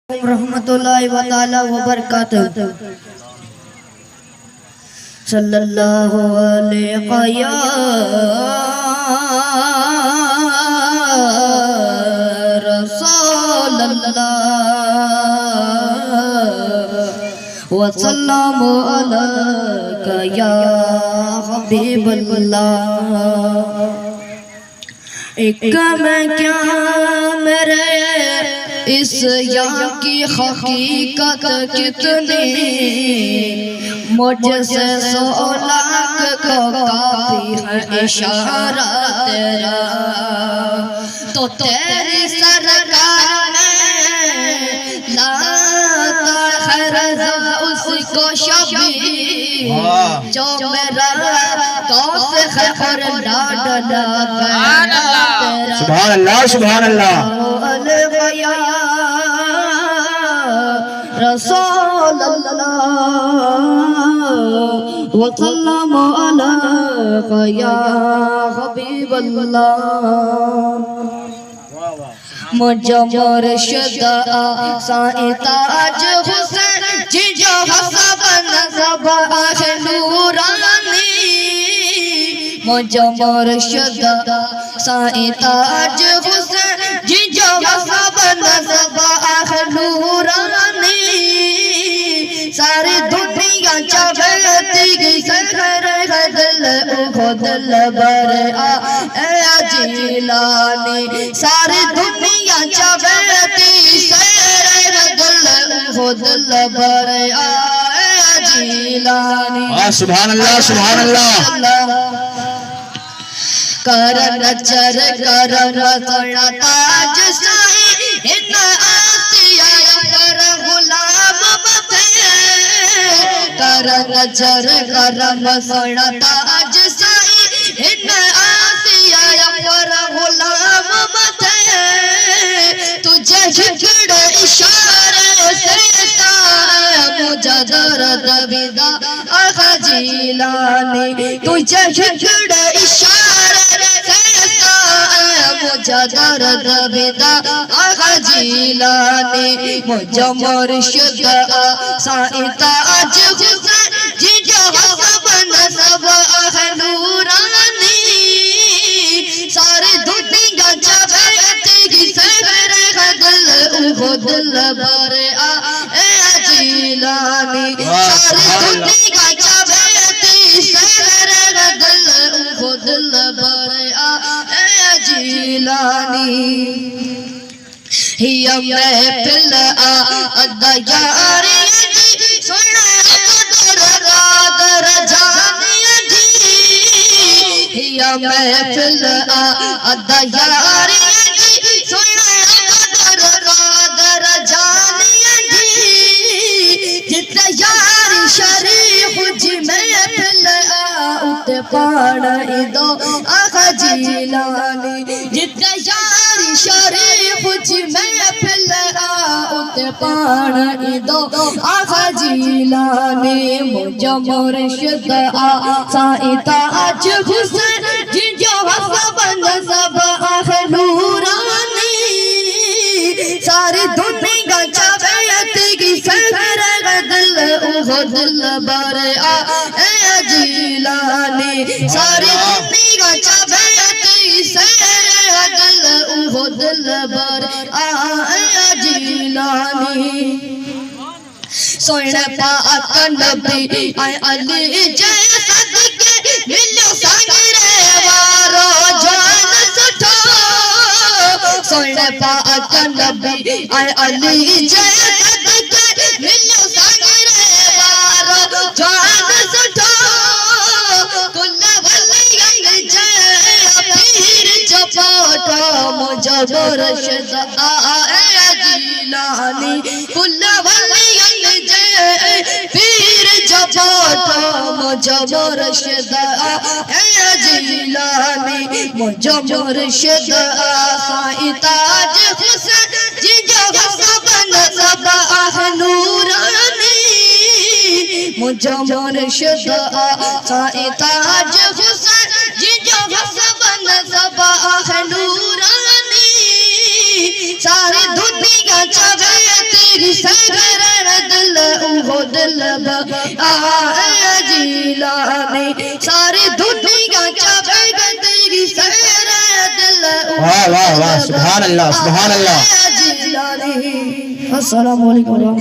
रहमतुल्लाहि व ताला व बरकातहू। सल्लल्लाहु अलैहि या रसूलल्लाह व सल्लमु अलैका या हबीबल्लाह। एक मैं क्या मेरे इस यहाँ की हकीकत कितनी, मुझसे 100 लाख को काफी है इशारा तेरा। तो तेरी सरकार में लाता है रज़ा उसको शबीर, जो मेरा कौस है और लाडला तेरा। सुभान अल्लाह सुभान अल्लाह। रसूलल्लाह व सल्लमु अलैका या हबीबल्लाह। मुझे मुर्शिद साईं ताज हुसैन जिजो हसब नसब आखे नूरानी। मुझे मुर्शिद साईं ताज हुसैन जिजो हसब नसब आखे नूरानी। सारी दुनिया चबती गई सखर दिल दिल बर जिलानी। सारी दुनिया चबती सर दिल दिल बर जिलानी। सुभान अल्लाह सुभान अल्लाह। करन चर करन सोना ताज साईं इन आसिया पर गुलाम बथे। करन चर करन सोना ताज साईं इन आसिया पर गुलाम बथे। तुझे झिकड़ इशारे से मुझे दर्द विदा आखा जिलानी। तुझे झिकड़ इशारे मुझे दर्द विदा आखा जिलानी। मुझे मुर्शिद साईं ताज हुसैन जिजो हसब नसब आखे नूरानी। सारी दुनिया चबती गई सर दिल दिल बर जिलानी। सारी दुनिया चबती सर दिल दिल बर जिलानी। हिया महफिल अदयारी जी सुना कदर कादर जानिया जी। हिया महफिल अदयारी जी सुना कदर कादर जानिया जी। जिते यारी शरीफ जी महफिल उत पाण दो आखा जिलानी। जिते यारी शरीफ जी महफिल उत पाण दो आखा जिलानी। मुझे मुर्शिद साईं ताज हुसैन जिजो हसब नसब आखे नूरानी। सारी दुनिया चबती गई सर दिल दिल बर जिलानी। सारी दुनिया चबती सर दिल दिल बर जिलानी। सोने पाक नबी आए अली जय सदके मिलो संगरे वारो जान सुठो। सोने पाक नबी आए अली जय सदके मिलो संगरे वारो जान सुठो। कुल वली जय पीर चपाटा मुझे मुर्शिद जिलानी। कुल वली पीर चपाटा मुझे मुर्शिद जिलानी। मुझे मुर्शिद साईं ताज हुसैन जिजो हसब नसब आखे नूरानी। मुझे मुर्शिद साईं ताज हुसैन जिजो हसब नसब आखे नूरानी। सारी दुनिया चबती सैर दिल वो दिल जिलानी सारी दुनिया चाहे तेरी सैर दिल वाह वाह वाह सुभान अल्लाह सुभान अल्लाह। जिलानी। अस्सलाम वालेकुम।